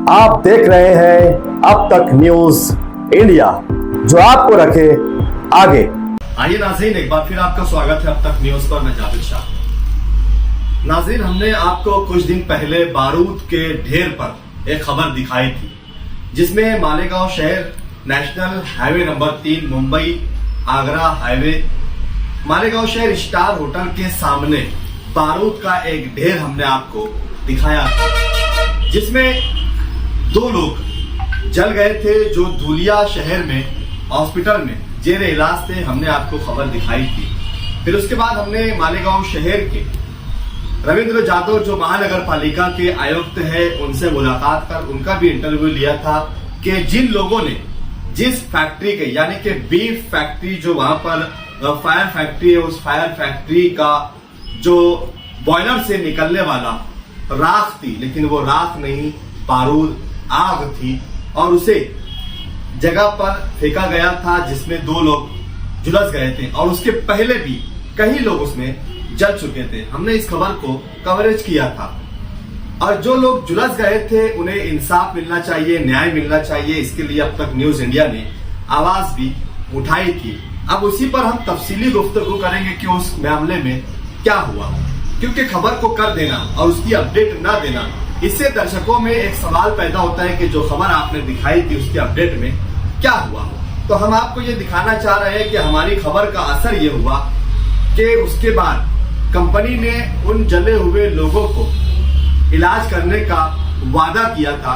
आप देख रहे हैं अब तक न्यूज इंडिया, जो आपको रखे आगे। आइए नाज़रीन, एक बार फिर आपका स्वागत है अब तक न्यूज पर। मैं जावेद शाह। नाज़रीन, हमने आपको कुछ दिन पहले बारूद के ढेर पर एक खबर दिखाई थी, जिसमें मालेगांव शहर national highway number 3 Mumbai Agra highway Malegaon शहर स्टार होटल के सामने बारूद का एक ढेर हमने आपको दिखाया था, जिसमें 2 लोग जल गए थे जो धुलिया शहर में हॉस्पिटल में जेर इलाज थे। हमने आपको खबर दिखाई थी। फिर उसके बाद हमने मालेगांव शहर के रविंद्र जादव, जो महानगर पालिका के आयुक्त है, उनसे मुलाकात कर उनका भी इंटरव्यू लिया था कि जिन लोगों ने जिस फैक्ट्री के यानी कि बीफ फैक्ट्री, जो वहां पर फायर फैक्ट्री है, उस फायर फैक्ट्री का जो बॉयलर से निकलने वाला राख थी, लेकिन वो राख नहीं, बारूद आग थी, और उसे जगह पर फेंका गया था जिसमें 2 लोग झुलस गए थे, और उसके पहले भी कई लोग उसमें जल चुके थे। हमने इस खबर को कवरेज किया था, और जो लोग झुलस गए थे उन्हें इंसाफ मिलना चाहिए, न्याय मिलना चाहिए। इसके लिए अब तक न्यूज इंडिया ने आवाज भी उठाई थी। अब उसी पर हम तफसीली गुफ्तगू करेंगे कि उस मामले में क्या हुआ, क्योंकि खबर को कर देना और उसकी अपडेट ना देना, इससे दर्शकों में एक सवाल पैदा होता है कि जो खबर आपने दिखाई थी उसकी अपडेट में क्या हुआ। तो हम आपको ये दिखाना चाह रहे हैं कि हमारी खबर का असर ये हुआ कि उसके बाद कंपनी ने उन जले हुए लोगों को इलाज करने का वादा किया था,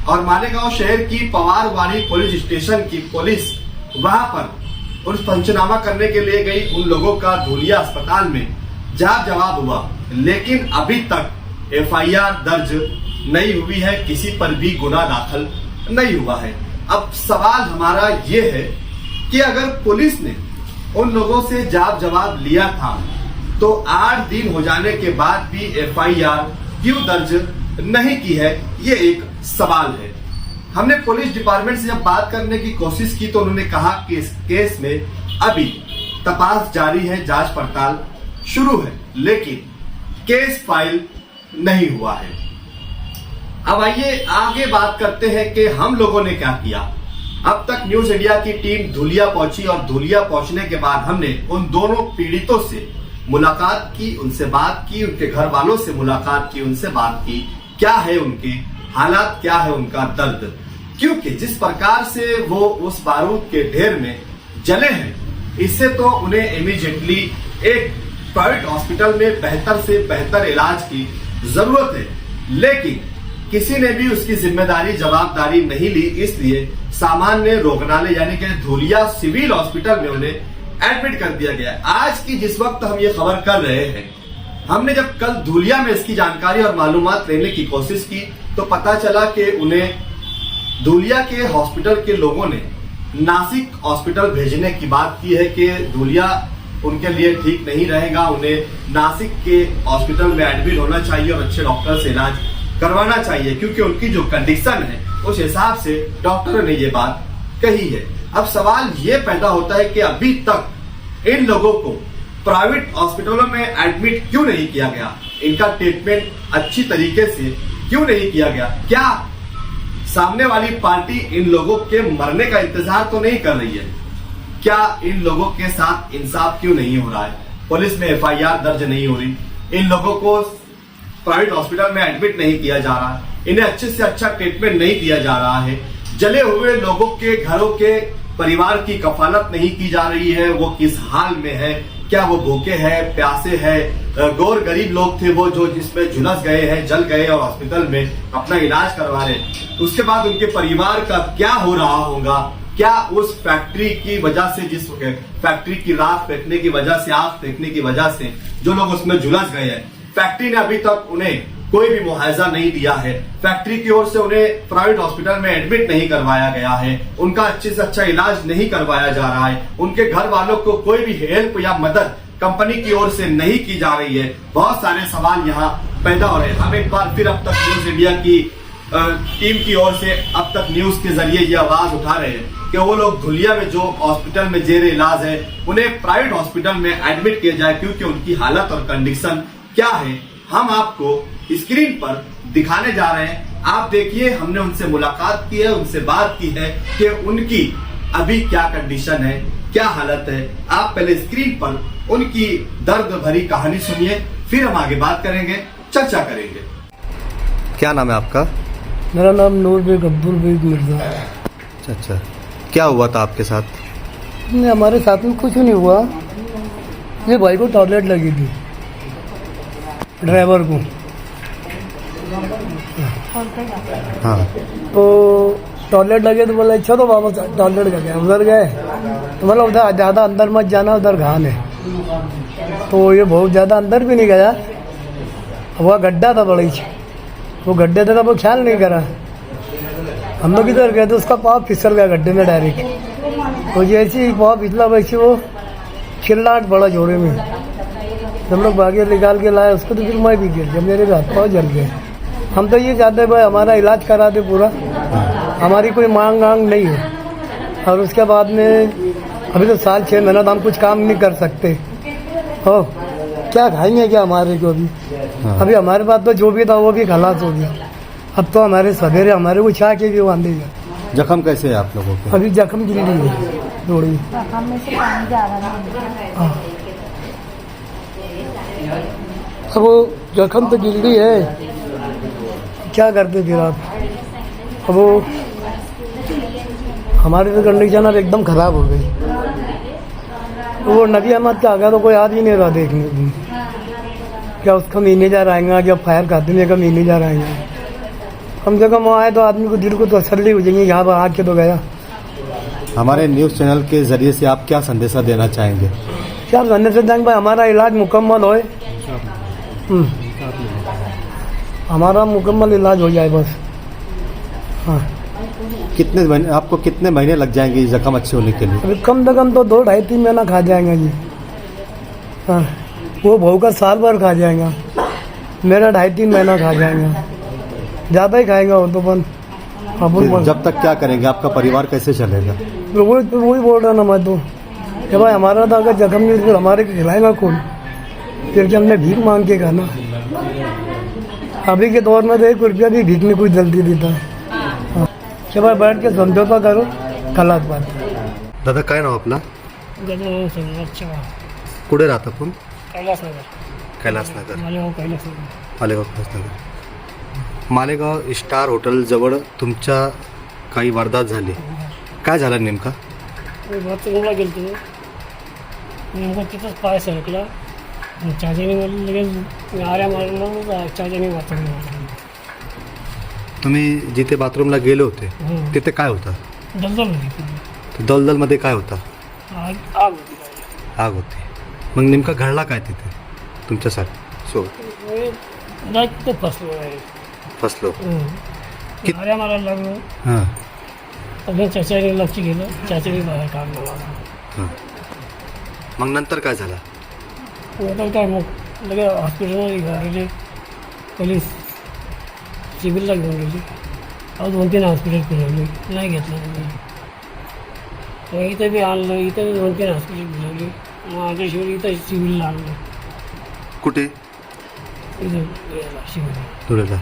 और मालेगांव शहर की पवारवाड़ी पुलिस स्टेशन की पुलिस वहां पर उस पंचनामा करने के लिए गई। उन लोगों का धुलिया अस्पताल में जांच जवाब हुआ, लेकिन अभी तक FIR दर्ज नहीं हुई है, किसी पर भी गुनाह दाखिल नहीं हुआ है। अब सवाल हमारा ये है कि अगर पुलिस ने उन लोगों से जांच जवाब लिया था तो 8 दिन हो जाने के बाद भी FIR क्यों दर्ज नहीं की है, ये एक सवाल है। हमने पुलिस डिपार्टमेंट से जब बात करने की कोशिश की तो उन्होंने कहा कि इस केस में अभी तपास जारी है, जांच पड़ताल शुरू है, लेकिन केस फाइल नहीं हुआ है। अब आइए आगे बात करते हैं कि हम लोगों ने क्या किया। अब तक न्यूज इंडिया की टीम धुलिया पहुंची, और धुलिया पहुंचने के बाद हमने उन दोनों पीड़ितों से मुलाकात की, उनसे बात की, उनके घर वालों से मुलाकात की, उनसे बात की, क्या है उनके हालात, क्या है उनका दर्द, क्योंकि जिस प्रकार से वो उस बारूद के ढेर में जले हैं, इससे तो उन्हें इमीडिएटली एक प्राइवेट हॉस्पिटल में बेहतर से बेहतर इलाज की जरूरत है, लेकिन किसी ने भी उसकी जिम्मेदारी जवाबदारी नहीं ली। इसलिए सामान्य रोगनालय यानी कि धुलिया सिविल हॉस्पिटल में उन्हें एडमिट कर दिया गया। आज की जिस वक्त हम ये खबर कर रहे हैं, हमने जब कल धुलिया में इसकी जानकारी और मालूमात लेने की कोशिश की तो पता चला कि उन्हें धुलिया के हॉस्पिटल के लोगों ने नासिक हॉस्पिटल भेजने की बात की है कि धुलिया उनके लिए ठीक नहीं रहेगा, उन्हें नासिक के हॉस्पिटल में एडमिट होना चाहिए और अच्छे डॉक्टर से इलाज करवाना चाहिए, क्योंकि उनकी जो कंडीशन है उस हिसाब से डॉक्टरों ने ये बात कही है। अब सवाल ये पैदा होता है कि अभी तक इन लोगों को प्राइवेट हॉस्पिटलों में एडमिट क्यों नहीं किया गया, इनका ट्रीटमेंट अच्छी तरीके से क्यों नहीं किया गया। क्या सामने वाली पार्टी इन लोगों के मरने का इंतजार तो नहीं कर रही है? क्या इन लोगों के साथ इंसाफ क्यों नहीं हो रहा है? पुलिस में FIR दर्ज नहीं हो रही, इन लोगों को प्राइवेट हॉस्पिटल में एडमिट नहीं किया जा रहा है, इन्हें अच्छे से अच्छा ट्रीटमेंट नहीं दिया जा रहा है, जले हुए लोगों के घरों के परिवार की कफालत नहीं की जा रही है, वो किस हाल में है, क्या वो भूखे हैं, प्यासे हैं, गौर गरीब लोग थे वो जो जिसमें झुलस गए हैं, जल गए और हॉस्पिटल में अपना इलाज करवा रहे। उसके बाद उनके परिवार का क्या हो रहा होगा? क्या उस फैक्ट्री की वजह से, जिस फैक्ट्री की राख फेंकने की वजह से, आग फेंकने की वजह से जो लोग उसमें झुलस गए हैं, फैक्ट्री ने अभी तक उन्हें कोई भी मुआवजा नहीं दिया है, फैक्ट्री की ओर से उन्हें प्राइवेट हॉस्पिटल में एडमिट नहीं करवाया गया है, उनका अच्छे से अच्छा इलाज नहीं करवाया जा रहा है, उनके घर वालों को कोई भी हेल्प या मदद कंपनी की ओर से नहीं की जा रही है। बहुत सारे सवाल यहाँ पैदा हो रहे हैं। हम एक बार फिर अब तक न्यूज इंडिया की टीम की ओर से अब तक न्यूज के जरिए ये आवाज उठा रहे हैं कि वो लोग धुलिया में जो हॉस्पिटल में जेर इलाज है उन्हें प्राइवेट हॉस्पिटल में एडमिट किया जाए, क्योंकि उनकी हालत और कंडीशन क्या है हम आपको स्क्रीन पर दिखाने जा रहे हैं। आप देखिए, हमने उनसे मुलाकात की है, उनसे बात की है कि उनकी अभी क्या कंडीशन है, क्या हालत है। आप पहले स्क्रीन पर उनकी दर्द भरी कहानी सुनिए, फिर हम आगे बात करेंगे, चर्चा करेंगे। क्या नाम है आपका? मेरा नाम नूर बेग अब्दुल बेग मिर्ज़ा है। अच्छा, क्या हुआ था आपके साथ? नहीं, हमारे साथ में कुछ नहीं हुआ। ये भाई को टॉयलेट लगी थी, ड्राइवर को। हाँ, तो टॉयलेट लगे तो बोला अच्छा तो वापस टॉयलेट गए, उधर गए तो मतलब उधर ज़्यादा अंदर मत जाना, उधर घान है। तो ये बहुत ज़्यादा अंदर भी नहीं गया, वह गड्ढा था बड़ी, वो गड्ढे थे तो वो ख्याल नहीं करा। हम लोग इधर गए तो उसका पाँव फिसल गया गड्ढे में डायरेक्ट। तो जैसे ही पाँव फिसला वैसे वो चिल्लाहट बड़ा जोरे में। जब लोग भागे निकाल के लाए उसको तो फिर मैं भी गिर गया, मेरे भी हाथ पाँव जल गए। हम तो ये चाहते हैं भाई हमारा इलाज करा दे पूरा, हमारी कोई मांग वांग नहीं है। और उसके बाद में अभी तो साल 6 महीना तो हम कुछ काम नहीं कर सकते। हो क्या खाएंगे क्या हमारे को अभी? अभी हमारे पास तो जो भी था वो भी खलास हो गया। अब तो हमारे सवेरे हमारे को छा के भी बांधेगा। जख्म कैसे है आप लोगों के? अभी जख्म गिरी है थोड़ी। हाँ। अब वो जख्म तो गिल्ली है, क्या करते फिर आप? अब वो हमारी तो कंडीशन अब एकदम ख़राब हो गई। वो नबी अहमद का आ गया तो कोई आ ही नहीं रहा देखने को। क्या उसका मैनेजर आएगा, क्या फायर खाते का मैनेजर आएगा। कम से कम वो आए तो आदमी को दिल को तसल्ली हो जाएगी, यहाँ पर आके तो गया। हमारे न्यूज़ चैनल के जरिए से आप क्या संदेशा देना चाहेंगे? क्या संदेश देंगे भाई? हमारा इलाज मुकम्मल होए, हमारा मुकम्मल इलाज हो जाए बस। हाँ, कितने महीने, आपको कितने महीने लग जाएंगे जख्म अच्छे होने के लिए? अभी कम से कम तो 2, 2.5, 3 महीना खा जाएगा जी। हाँ, वो बहू का साल भर खा जाएगा, मेरा 2.5, 3 महीना खा जाएगा, ज़्यादा ही खाएगा वो तो। फिर जब तक क्या करेंगे? आपका परिवार कैसे चलेगा? वही बोल रहा ना मैं तो कि भाई हमारा तो अगर जख्म नहीं फिर हमारे को खिलाएगा कौन? फिर कि हमने भीख मांग के खाना। अभी के दौर में तो 1 रुपया भी भीख में कोई जल्दी देता है। हाँ, कि भाई बैठ के समझौता करो, खलास बात। दादा काय नाव आपला? कुठे राहता आपण? कैलासनगर. मालेगाव कैलासनगर. मालेगाव स्टार हॉटेल जवळ तुमच्या काही वारदात झाली, काय झालं नेमका? बाथरूमला गेलो नेमकं तिथंच पाय सरकला. चाच्याने मला लगेच आऱ्या मारला, चाच्याने बाथरूमला. तुम्ही जिथे बाथरूमला गेले होते तिथे काय होता? दलदल होती, दलदलमध्ये काय होता? आग होती. आग होती. मग नेमका घडला काय तिथे तुमच्यासाठी? तिथं फसलो आहे. फसलो. आऱ्या मारायला लागलो. हां अजून चाच्याने लक्ष गेलं, चाच्याने बाहेर काढलं मला. हां. मग नंतर काय झालं? नंतर काय मग लगेच हॉस्पिटलमध्ये घेऊन गेले. पहिले सिव्हिलला घेऊन गेली. 2-3 हॉस्पिटल फिरवली, नाही घेतलं त्यांनी. मग इथं बी आणलं, इथं 2-3 हॉस्पिटल फिरवली. माझ्या शेवटी इथं सिव्हिलला आणलं. कुठे? इथं याला सिव्हिल. धुळ्याला.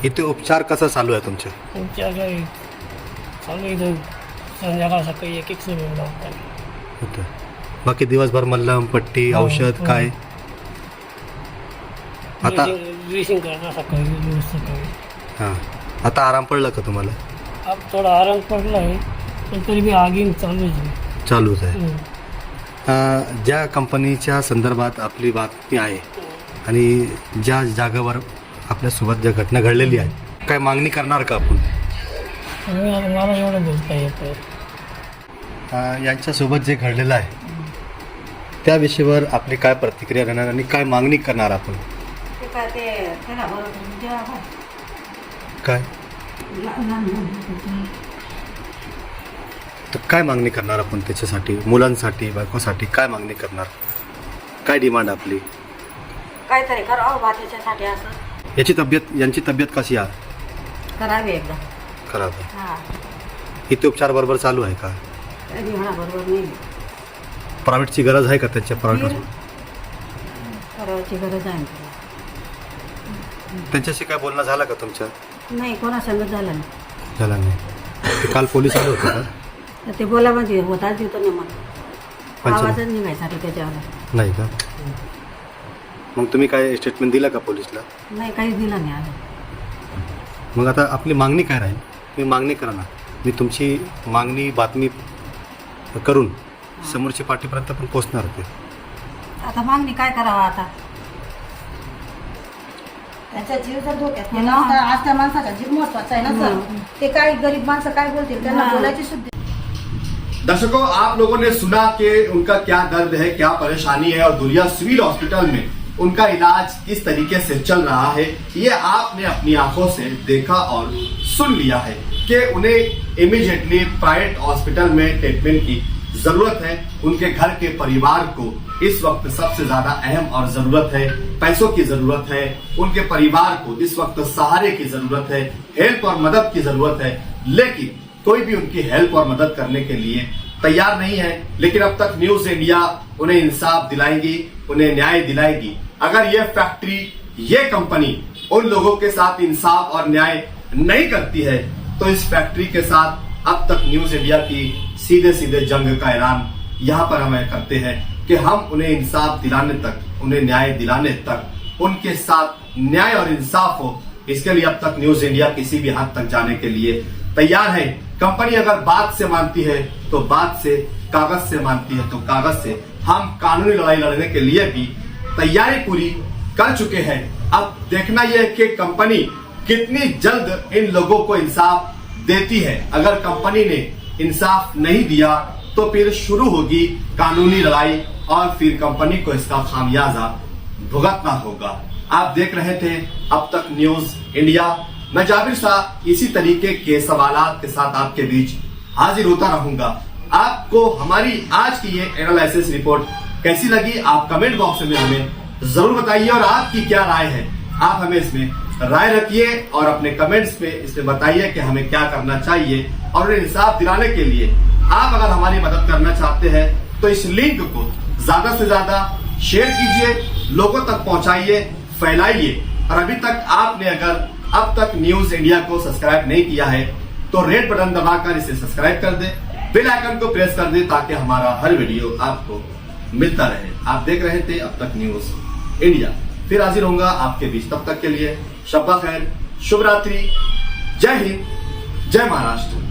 इथे उपचार कसा चालू आहे तुमचे? उपचार काय चालू इथं संध्याकाळ सकाळी 1-1 सगळं लावतात. होतं. बाकी दिवसभर मल्लम पट्टी औषध काय? आता ड्रेसिंग करणार सकाळी, रोज सकाळी. हां. आता आराम पडला का तुम्हाला? अब थोडा आराम पडला आहे, पण तरी बी आगीन चालूच आहे. चालूच आहे. ज्या कंपनीच्या संदर्भात आपली बातमी आहे आणि ज्या जागेवर आपल्यासोबत ज्या घटना घडलेली आहे, काय मागणी करणार का आपण? मला एवढं बोलता येतं. यांच्यासोबत जे घडलेलं आहे त्या विषयावर आपली काय प्रतिक्रिया राहणार आणि काय मागणी करणार आपण? काय तर काय मागणी करणार आपण त्याच्यासाठी? मुलांसाठी, बायकोसाठी काय मागणी करणार? काय डिमांड आपली? काहीतरी करावं बा त्याच्यासाठी. असं यांची तब्येत कशी आहे? करावी एकदा. खराब आहे. हां, इथे उपचार बरोबर चालू आहे का? कधी बरोबर नाही. प्रायव्हेटची गरज आहे का त्याच्या? प्रायव्हेट करायची गरज आहे. त्यांच्याशी काय बोलणं झालं का तुमचं? नाही कोणा संगत झालं नाही झाला नाही. ते काल पोलीस आले होते का? तर ते बोला म्हणजे होताच देतो नाही मला पंचनामा? आवाजच निघायचा रे त्याच्यावर नाही का? मग तुम्ही काय स्टेटमेंट दिला का पोलीसला? नाही काहीच दिलं नाही आलं मग आता आपली मागणी काय राहील? तुम्ही मागणी करा ना. मी तुमची मागणी बातमी करून समोरच्या पार्टीपर्यंत पण पोहोचणार होते. आता मागणी काय करावं आता त्यांचा जीव जर धोक्यात गेला तर आज त्या माणसाचा जीव महत्वाचा आहे ना सर. ते काय गरीब माणसं काय बोलतील त्यांना बोलायची सुद्धा. दर्शकों, आप लोगों ने सुना कि उनका क्या दर्द है, क्या परेशानी है और दुनिया सिविल हॉस्पिटल में उनका इलाज किस तरीके से चल रहा है, ये आपने अपनी आंखों से देखा और सुन लिया है कि उन्हें इमीडिएटली प्राइवेट हॉस्पिटल में ट्रीटमेंट की जरूरत है। उनके घर के परिवार को इस वक्त सबसे ज्यादा अहम और जरूरत है, पैसों की जरूरत है। उनके परिवार को इस वक्त सहारे की जरूरत है, हेल्प और मदद की जरूरत है, लेकिन कोई भी उनकी हेल्प और मदद करने के लिए तैयार नहीं है। लेकिन अब तक न्यूज इंडिया उन्हें इंसाफ दिलाएगी, उन्हें न्याय दिलाएगी। अगर ये फैक्ट्री, ये कंपनी उन लोगों के साथ इंसाफ और न्याय नहीं करती है तो इस फैक्ट्री के साथ अब तक न्यूज इंडिया की सीधे सीधे जंग का ऐलान यहाँ पर हम करते हैं कि हम उन्हें इंसाफ दिलाने तक, उन्हें न्याय दिलाने तक, उनके साथ न्याय और इंसाफ हो, इसके लिए अब तक न्यूज इंडिया किसी भी हद तक जाने के लिए तैयार है। कंपनी अगर बात से मानती है तो बात से, कागज से मानती है तो कागज से। हम कानूनी लड़ाई लड़ने के लिए भी तैयारी पूरी कर चुके हैं। अब देखना यह है कि कंपनी कितनी जल्द इन लोगों को इंसाफ देती है। अगर कंपनी ने इंसाफ नहीं दिया तो फिर शुरू होगी कानूनी लड़ाई और फिर कंपनी को इसका खामियाजा भुगतना होगा। आप देख रहे थे अब तक न्यूज इंडिया। मैं जाबिर शाह इसी तरीके के सवालात के साथ आपके बीच हाजिर होता रहूंगा। आपको हमारी आज की ये एनालिसिस रिपोर्ट कैसी लगी, आप कमेंट बॉक्स में हमें जरूर बताइए और आपकी क्या राय है, आप हमें इसमें राय रखिए और अपने कमेंट्स में इसमें बताइए कि हमें क्या करना चाहिए। और उन्हें इंसाफ दिलाने के लिए आप अगर हमारी मदद करना चाहते हैं तो इस लिंक को ज्यादा से ज्यादा शेयर कीजिए, लोगों तक पहुंचाइए, फैलाइए। और अभी तक आपने अगर अब तक न्यूज इंडिया को सब्सक्राइब नहीं किया है तो रेड बटन दबाकर इसे सब्सक्राइब कर दे, बेल आइकन को प्रेस कर दे ताकि हमारा हर वीडियो आपको मिलता रहे। आप देख रहे थे अब तक न्यूज इंडिया। फिर हाजिर होऊंगा आपके बीच, तब तक के लिए शब्बा खैर, शुभ रात्रि, जय हिंद, जय महाराष्ट्र।